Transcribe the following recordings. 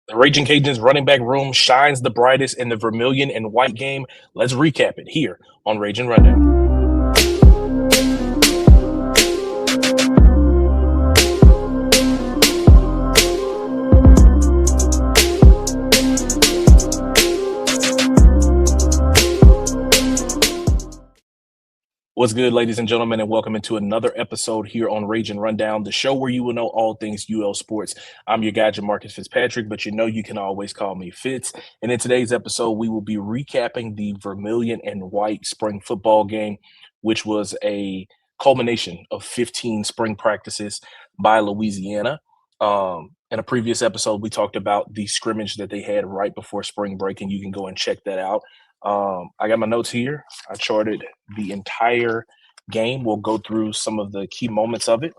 The Ragin Cajuns running back room shines the brightest in the Vermilion and White game. Let's recap it here on Ragin Rundown. What's good, ladies and gentlemen, and welcome into another episode here on Ragin Rundown, the show where you will know all things UL sports. I'm your guy, Jamarcus Fitzpatrick, but you know you can always call me Fitz. And in today's episode, we will be recapping the Vermilion and White Spring Football Game, which was a culmination of 15 spring practices by Louisiana. In a previous episode, we talked about the scrimmage that they had right before spring break, and you can go and check that out. I got my notes here. I charted the entire game. We'll go through some of the key moments of it.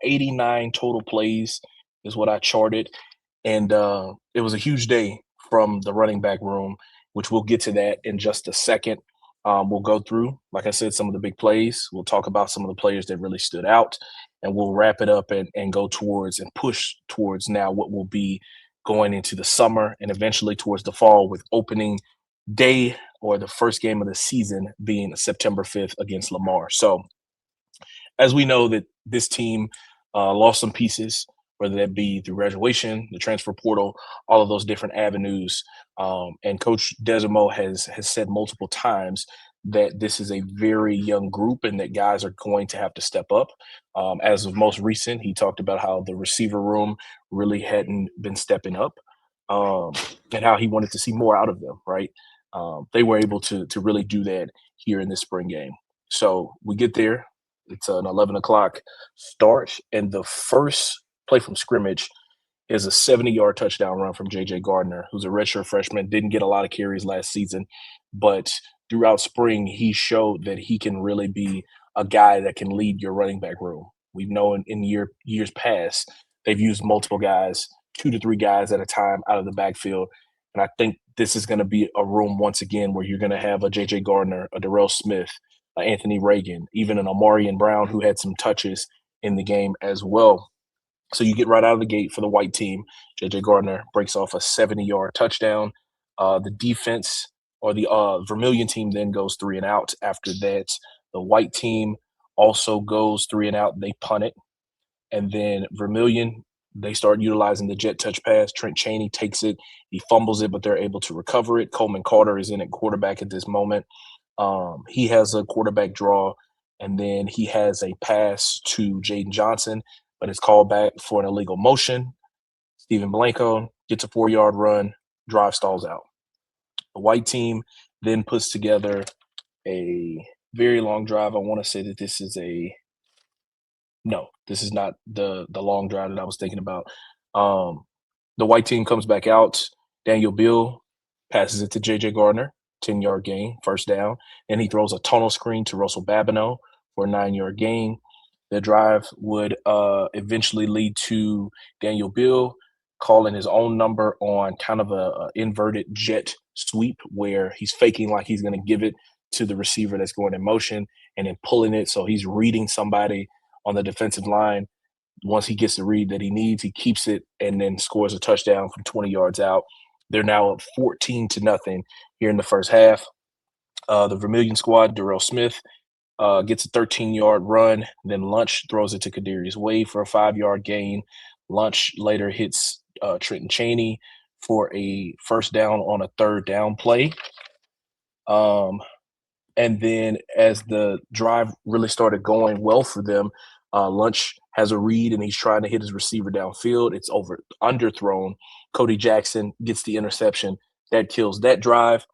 89 total plays is what I charted. And it was a huge day from the running back room, which we'll get to that in just a second. We'll go through, like I said, some of the big plays. We'll talk about some of the players that really stood out, and we'll wrap it up and go towards and push towards now what will be going into the summer and eventually towards the fall with opening day or the first game of the season being September 5th against Lamar. So as we know that this team lost some pieces, whether that be through graduation, the transfer portal, all of those different avenues. And Coach Desimo has said multiple times that this is a very young group and that guys are going to have to step up. As of most recent, he talked about how the receiver room really hadn't been stepping up and how he wanted to see more out of them, right? They were able to really do that here in this spring game. So we get there. It's an 11 o'clock start, and the first play from scrimmage is a 70-yard touchdown run from JJ Garner, who's a redshirt freshman, didn't get a lot of carries last season, but throughout spring, he showed that he can really be a guy that can lead your running back room. We've known in years past, they've used multiple guys, 2 to 3 guys at a time out of the backfield. And I think this is going to be a room once again where you're going to have a JJ Garner, a Darrell Smith, Anthony Ragin, even an Amarian Brown who had some touches in the game as well. So you get right out of the gate for the white team. JJ Gardner breaks off a 70-yard touchdown. The defense or the Vermilion team then goes 3 and out. After that, the white team also goes 3 and out. They punt it. And then Vermilion, they start utilizing the jet touch pass. Trent Chaney takes it. He fumbles it, but they're able to recover it. Coleman Carter is in at quarterback at this moment. He has a quarterback draw, and then he has a pass to Jaden Johnson, but it's called back for an illegal motion. Steven Blanco gets a 4-yard run, drive stalls out. The white team then puts together a very long drive. I want to say that this is this is not the long drive that I was thinking about. The white team comes back out. Daniel Bill passes it to JJ Gardner, 10-yard gain, first down. And he throws a tunnel screen to Russell Babineau for a 9-yard gain. The drive would eventually lead to Daniel Bill calling his own number on kind of a inverted jet sweep where he's faking like he's going to give it to the receiver that's going in motion and then pulling it. So he's reading somebody on the defensive line. Once he gets the read that he needs, he keeps it and then scores a touchdown from 20 yards out. They're now up 14-0 here in the first half. The Vermilion squad, Darrell Smith, gets a 13-yard run. Then Lunch throws it to Kadarius Wade for a 5-yard gain. Lunch later hits Trenton Chaney for a first down on a third down play. And then as the drive really started going well for them, Lunch has a read and he's trying to hit his receiver downfield. It's underthrown. Cody Jackson gets the interception. That kills that drive.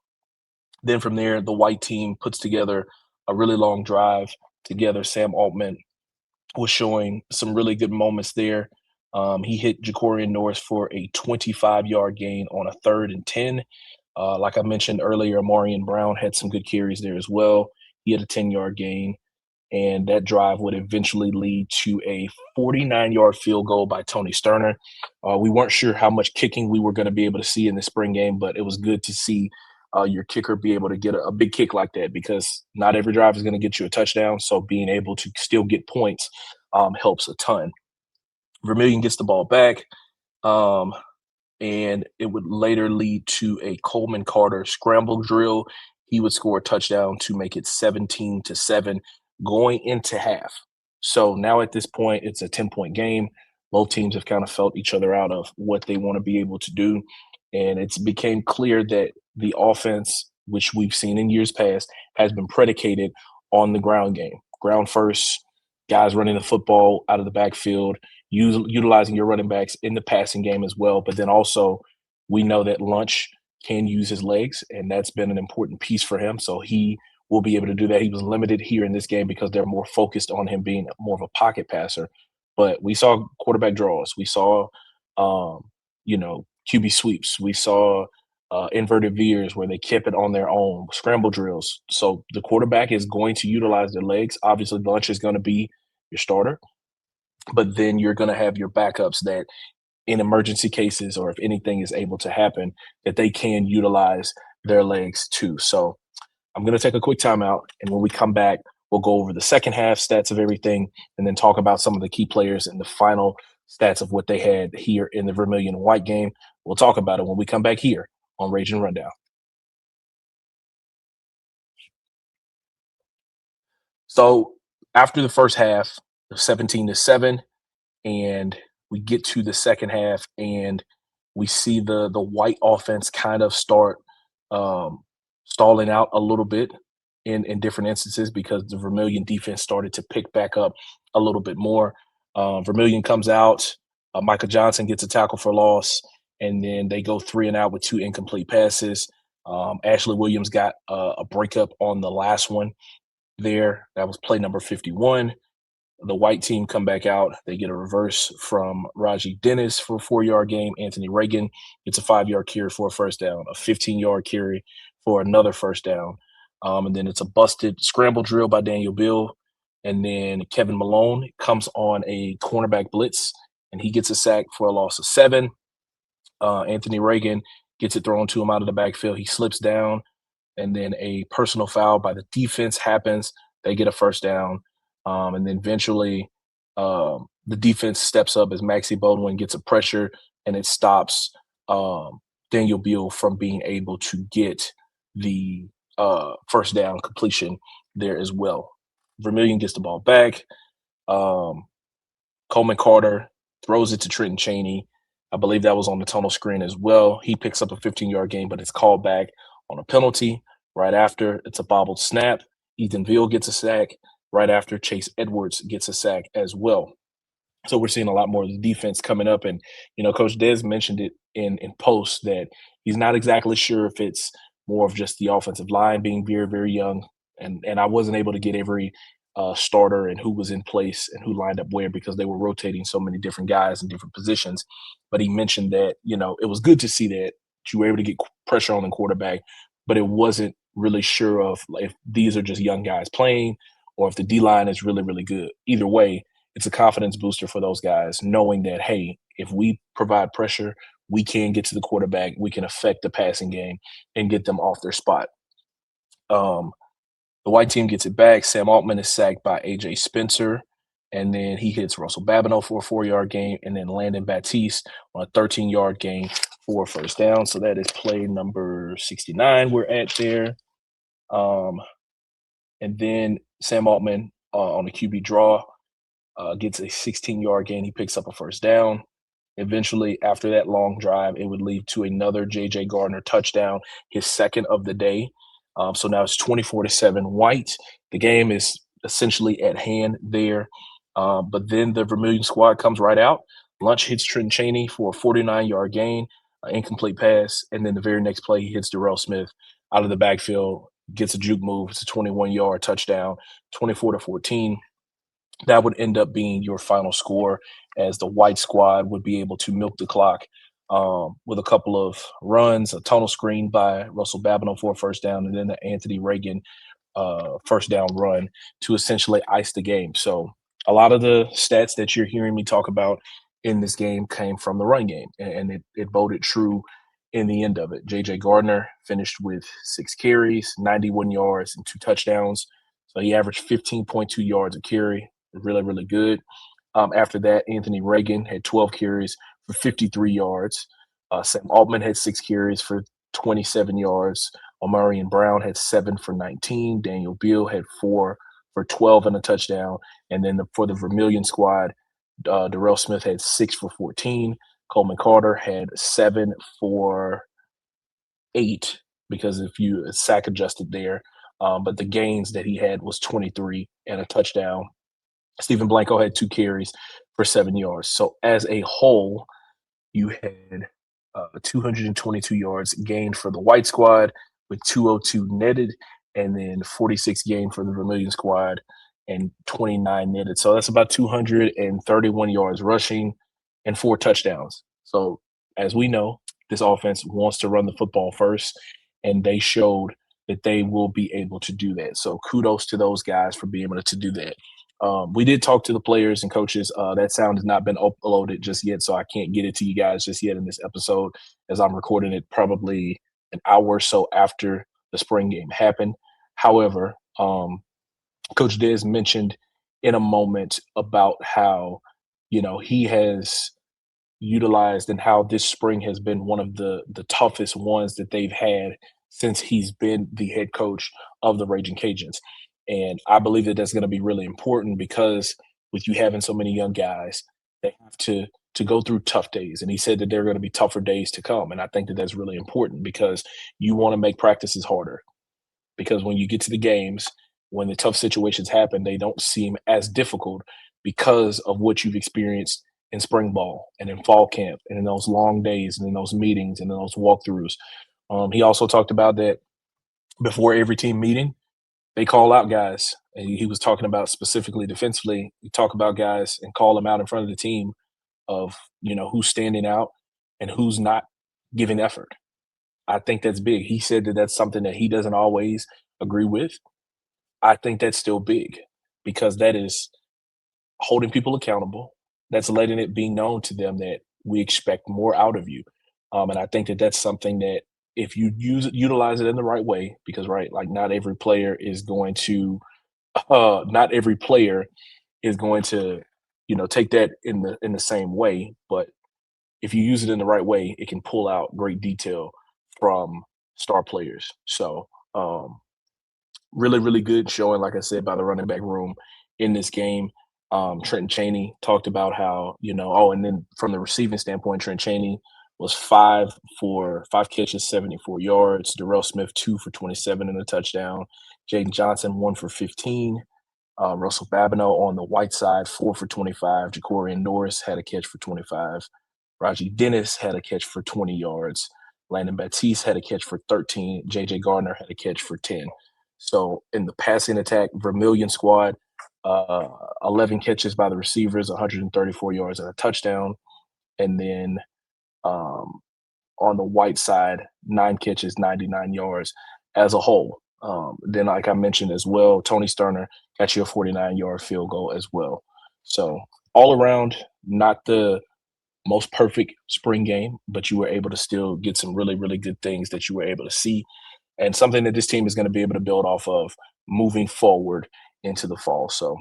Then from there, the white team puts together a really long drive together. Sam Altman was showing some really good moments there. He hit Jacorian Norris for a 25-yard gain on a 3rd and 10. Like I mentioned earlier, Amarian Brown had some good carries there as well. He had a 10-yard gain, and that drive would eventually lead to a 49-yard field goal by Tony Sterner. We weren't sure how much kicking we were going to be able to see in the spring game, but it was good to see your kicker be able to get a big kick like that because not every drive is going to get you a touchdown, so being able to still get points helps a ton. Vermilion gets the ball back. and it would later lead to a Coleman Carter scramble drill. He would score a touchdown to make it 17-7 going into half. So now at this point, it's a 10-point game. Both teams have kind of felt each other out of what they want to be able to do. And it's became clear that the offense, which we've seen in years past, has been predicated on the ground game. Ground first, guys running the football out of the backfield, utilizing your running backs in the passing game as well. But then also, we know that Lunch can use his legs, and that's been an important piece for him. So he will be able to do that. He was limited here in this game because they're more focused on him being more of a pocket passer. But we saw quarterback draws. We saw, QB sweeps. We saw inverted veers where they kept it on their own, scramble drills. So the quarterback is going to utilize their legs. Obviously, Lunch is going to be your starter, but then you're going to have your backups that in emergency cases or if anything is able to happen that they can utilize their legs too. So I'm going to take a quick timeout, and when we come back, we'll go over the second half stats of everything and then talk about some of the key players and the final stats of what they had here in the Vermilion White game. We'll talk about it when we come back here on Ragin Rundown. So after the first half, 17-7, and we get to the second half, and we see the white offense kind of start um, stalling out a little bit in different instances because the Vermilion defense started to pick back up a little bit more. Vermilion comes out, Michael Johnson gets a tackle for loss, and then they go 3-and-out with 2 incomplete passes. Ashley Williams got a breakup on the last one there. That was play number 51. The white team come back out. They get a reverse from Raji Dennis for a 4-yard game. Anthony Reagan gets a 5-yard carry for a first down, a 15-yard carry for another first down. And then it's a busted scramble drill by Daniel Bill. And then Kevin Malone comes on a cornerback blitz, and he gets a sack for a loss of 7. Anthony Reagan gets it thrown to him out of the backfield. He slips down, and then a personal foul by the defense happens. They get a first down. And then eventually the defense steps up as Maxie Baldwin gets a pressure, and it stops Daniel Beal from being able to get the first down completion there as well. Vermilion gets the ball back. Um, Coleman Carter throws it to Trenton Cheney. I believe that was on the tunnel screen as well. He picks up a 15-yard gain, but it's called back on a penalty. Right after, it's a bobbled snap. Ethan Veal gets a sack. Right after, Chase Edwards gets a sack as well. So we're seeing a lot more of the defense coming up. And, Coach Des mentioned it in post that he's not exactly sure if it's more of just the offensive line being very, very young. And I wasn't able to get every starter and who was in place and who lined up where because they were rotating so many different guys in different positions. But he mentioned that, it was good to see that you were able to get pressure on the quarterback, but it wasn't really sure of if these are just young guys playing or if the D line is really, really good. Either way, it's a confidence booster for those guys, knowing that, hey, if we provide pressure, we can get to the quarterback, we can affect the passing game and get them off their spot. Um, the white team gets it back. Sam Altman is sacked by AJ Spencer, and then he hits Russell Babineau for a 4-yard gain, and then Landon Batiste on a 13-yard gain for a first down. So that is play number 69 we're at there. And then Sam Altman on a QB draw gets a 16-yard gain. He picks up a first down. Eventually, after that long drive, it would lead to another JJ Garner touchdown, his second of the day. So now it's 24-7 white. The game is essentially at hand there. But then the Vermilion squad comes right out. Lunch hits Trenton Cheney for a 49-yard gain, incomplete pass. And then the very next play, he hits Darrell Smith out of the backfield, gets a juke move. It's a 21-yard touchdown, 24-14. That would end up being your final score as the white squad would be able to milk the clock with a couple of runs, a tunnel screen by Russell Babineau for a first down, and then the Anthony Reagan first down run to essentially ice the game. So a lot of the stats that you're hearing me talk about in this game came from the run game, and it boded true in the end of it. JJ Garner finished with 6 carries, 91 yards, and 2 touchdowns. So he averaged 15.2 yards a carry. Really, really good. After that, Anthony Reagan had 12 carries for 53 yards. Sam Altman had 6 carries for 27 yards. Omarion Brown had 7 for 19. Daniel Beal had 4 for 12 and a touchdown. And then for the Vermilion squad, Darrell Smith had 6 for 14. Coleman Carter had 7 for 8 because if you sack adjusted there. But the gains that he had was 23 and a touchdown. Stephen Blanco had 2 carries for 7 yards. So as a whole, you had 222 yards gained for the white squad with 202 netted, and then 46 gained for the Vermilion squad and 29 netted. So that's about 231 yards rushing and 4 touchdowns. So as we know, this offense wants to run the football first, and they showed that they will be able to do that. So kudos to those guys for being able to do that. We did talk to the players and coaches. That sound has not been uploaded just yet, so I can't get it to you guys just yet in this episode as I'm recording it probably an hour or so after the spring game happened. However, Coach Dez mentioned in a moment about how, he has utilized and how this spring has been one of the toughest ones that they've had since he's been the head coach of the Ragin Cajuns. And I believe that that's going to be really important because with you having so many young guys, they have to go through tough days. And he said that there are going to be tougher days to come. And I think that that's really important because you want to make practices harder. Because when you get to the games, when the tough situations happen, they don't seem as difficult because of what you've experienced in spring ball and in fall camp and in those long days and in those meetings and in those walkthroughs. He also talked about that before every team meeting, they call out guys. And he was talking about specifically defensively. You talk about guys and call them out in front of the team of, who's standing out and who's not giving effort. I think that's big. He said that that's something that he doesn't always agree with. I think that's still big because that is holding people accountable. That's letting it be known to them that we expect more out of you. And I think that that's something that if you utilize it in the right way, because like not every player is going to, not every player is going to, take that in the same way. But if you use it in the right way, it can pull out great detail from star players. So really, really good showing, like I said, by the running back room in this game. Trenton Chaney talked about how, and then from the receiving standpoint, Trent Chaney was 5 catches, 74 yards. Darrell Smith, 2 for 27 and a touchdown. Jaden Johnson, 1 for 15. Russell Babineau on the white side, 4 for 25. Jacorian Norris had a catch for 25. Raji Dennis had a catch for 20 yards. Landon Batiste had a catch for 13. JJ Garner had a catch for 10. So in the passing attack, Vermilion squad, 11 catches by the receivers, 134 yards and a touchdown. And then on the white side, 9 catches, 99 yards as a whole. Then, like I mentioned as well, Tony Sterner got you a 49-yard field goal as well. So all around, not the most perfect spring game, but you were able to still get some really, really good things that you were able to see and something that this team is going to be able to build off of moving forward into the fall. So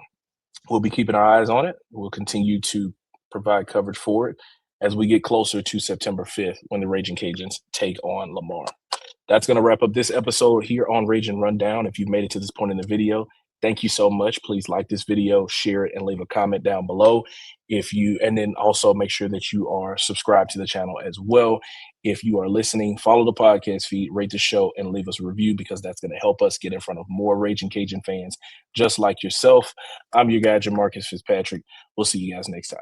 we'll be keeping our eyes on it. We'll continue to provide coverage for it as we get closer to September 5th when the Ragin Cajuns take on Lamar. That's going to wrap up this episode here on Ragin Rundown. If you've made it to this point in the video, thank you so much. Please like this video, share it, and leave a comment down below. And then also make sure that you are subscribed to the channel as well. If you are listening, follow the podcast feed, rate the show, and leave us a review because that's going to help us get in front of more Ragin Cajun fans just like yourself. I'm your guy, Jamarcus Fitzpatrick. We'll see you guys next time.